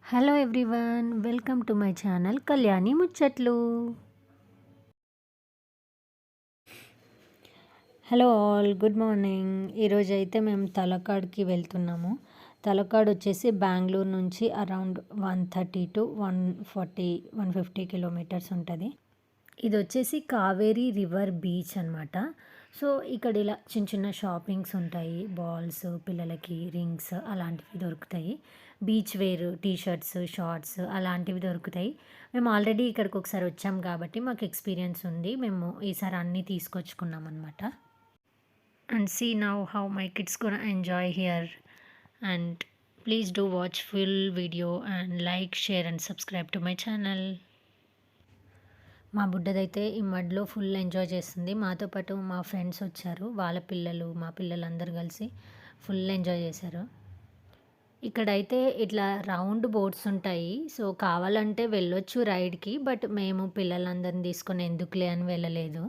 Hello everyone, welcome to my channel Kalyani Muchatlu. Hello all, good morning. ఈరోజు అయితే మేము తలకాడ్కి వెళ్తున్నాము. తలకాడ్ వచ్చేసి బెంగళూరు నుంచి అరౌండ్ 130 to 150 కిలోమీటర్స్ ఉంటుంది. ఇది వచ్చేసి కావేరీ రివర్ బీచ్ అనమాట. సో ఇక్కడ ఇలా చిన్న చిన్న షాపింగ్స్ ఉంటాయి. బాల్స్, పిల్లలకి రింగ్స్ అలాంటివి దొరుకుతాయి. బీచ్ వేర్ టీషర్ట్స్, షార్ట్స్ అలాంటివి దొరుకుతాయి. మేము ఆల్రెడీ ఇక్కడికి ఒకసారి వచ్చాం కాబట్టి మాకు ఎక్స్పీరియన్స్ ఉంది. మేము ఈసారి అన్నీ తీసుకొచ్చుకున్నాం అనమాట. And see now how my kids gonna enjoy here. And please do watch full video and like, share and subscribe to my channel. మా బుడ్డదైతే ఈ మడ్లో ఫుల్ ఎంజాయ్ చేస్తుంది. మాతో పాటు మా ఫ్రెండ్స్ వచ్చారు, వాళ్ళ పిల్లలు, మా పిల్లలు అందరూ కలిసి ఫుల్ ఎంజాయ్ చేశారు. ఇక్కడైతే ఇట్లా రౌండ్ బోట్స్ ఉంటాయి. సో కావాలంటే వెళ్ళొచ్చు రైడ్కి, బట్ మేము పిల్లలందరిని తీసుకొని ఎందుకులే అని వెళ్ళలేదు.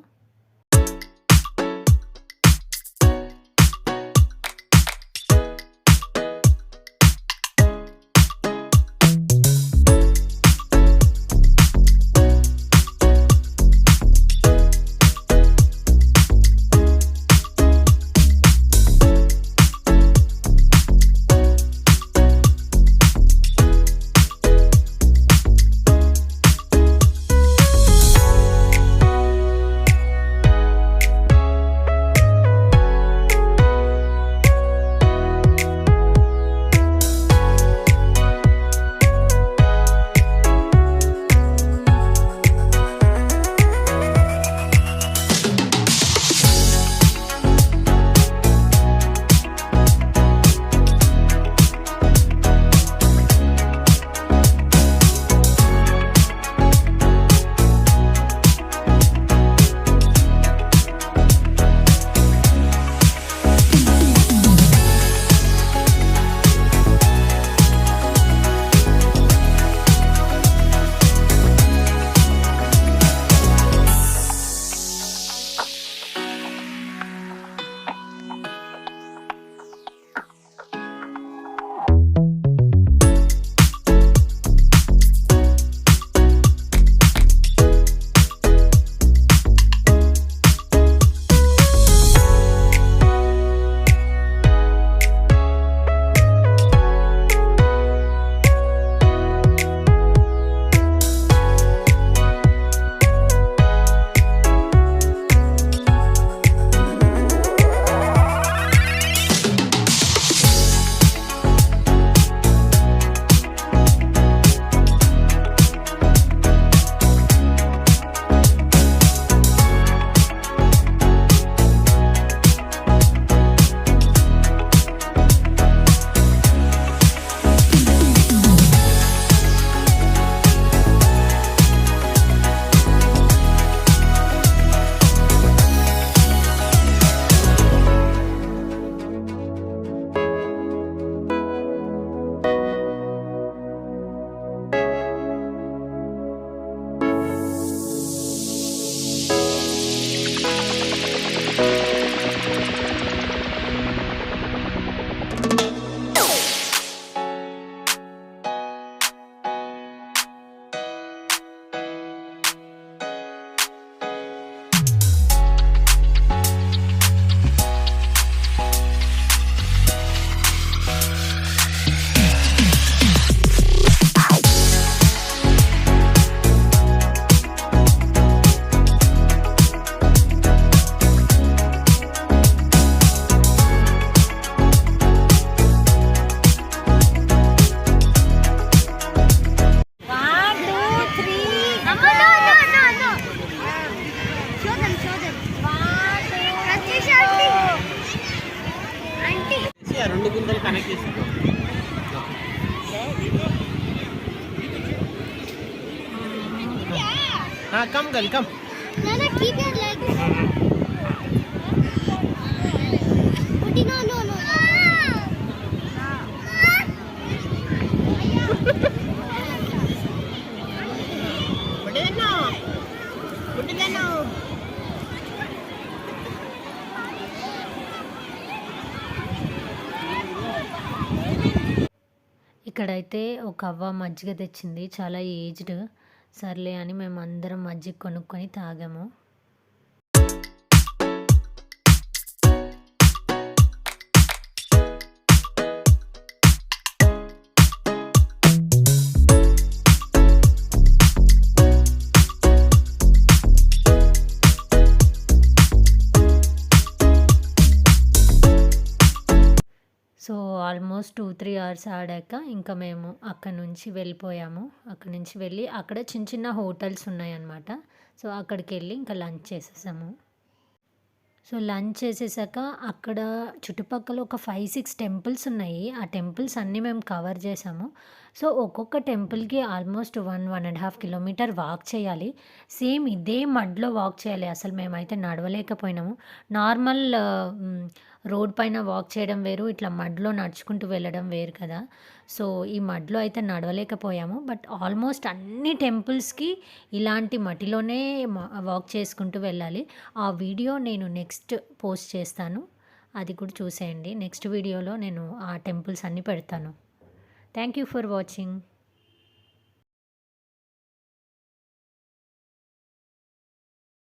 రెండు గుంతలు కనెక్ట్ చేసి కమ్ గల్ కమ్ ఇక్కడైతే ఒక అవ్వ మజ్జిగ తెచ్చింది. చాలా ఏజ్డ్. సర్లే అని మేమందరం మజ్జిగ కొనుక్కొని తాగాము. సో ఆల్మోస్ట్ 2-3 అవర్స్ ఆడాక ఇంకా మేము అక్కడి నుంచి వెళ్ళిపోయాము. అక్కడి నుంచి వెళ్ళి అక్కడ చిన్న చిన్న హోటల్స్ ఉన్నాయన్నమాట. సో అక్కడికెళ్ళి ఇంకా లంచ్ చేసేసాము. సో లంచ్ చేసేసాక అక్కడ చుట్టుపక్కల ఒక 5-6 టెంపుల్స్ ఉన్నాయి. ఆ టెంపుల్స్ అన్నీ మేము కవర్ చేసాము. సో ఒక్కొక్క టెంపుల్‌కి ఆల్మోస్ట్ 1-1.5 కిలోమీటర్ వాక్ చేయాలి. సేమ్ ఇదే మడ్‌లో వాక్ చేయాలి. అసలు మేమైతే నడవలేకపోయినాము. నార్మల్ రోడ్ పైన వాక్ చేయడం వేరు. ఇట్లా మడ్‌లో నడుచుకుంటూ వెళ్ళడం వేరు కదా! సో ఈ మడ్‌లో అయితే నడవలేకపోయాము. బట్ ఆల్మోస్ట్ అన్ని టెంపుల్స్‌కి ఇలాంటి మట్టిలోనే వాక్ చేసుకుంటూ వెళ్ళాలి. ఆ వీడియో నేను నెక్స్ట్ పోస్ట్ చేస్తాను. అది కూడా చూసేయండి. నెక్స్ట్ వీడియోలో నేను ఆ టెంపుల్స్ అన్నీ పెడతాను. Thank you for watching.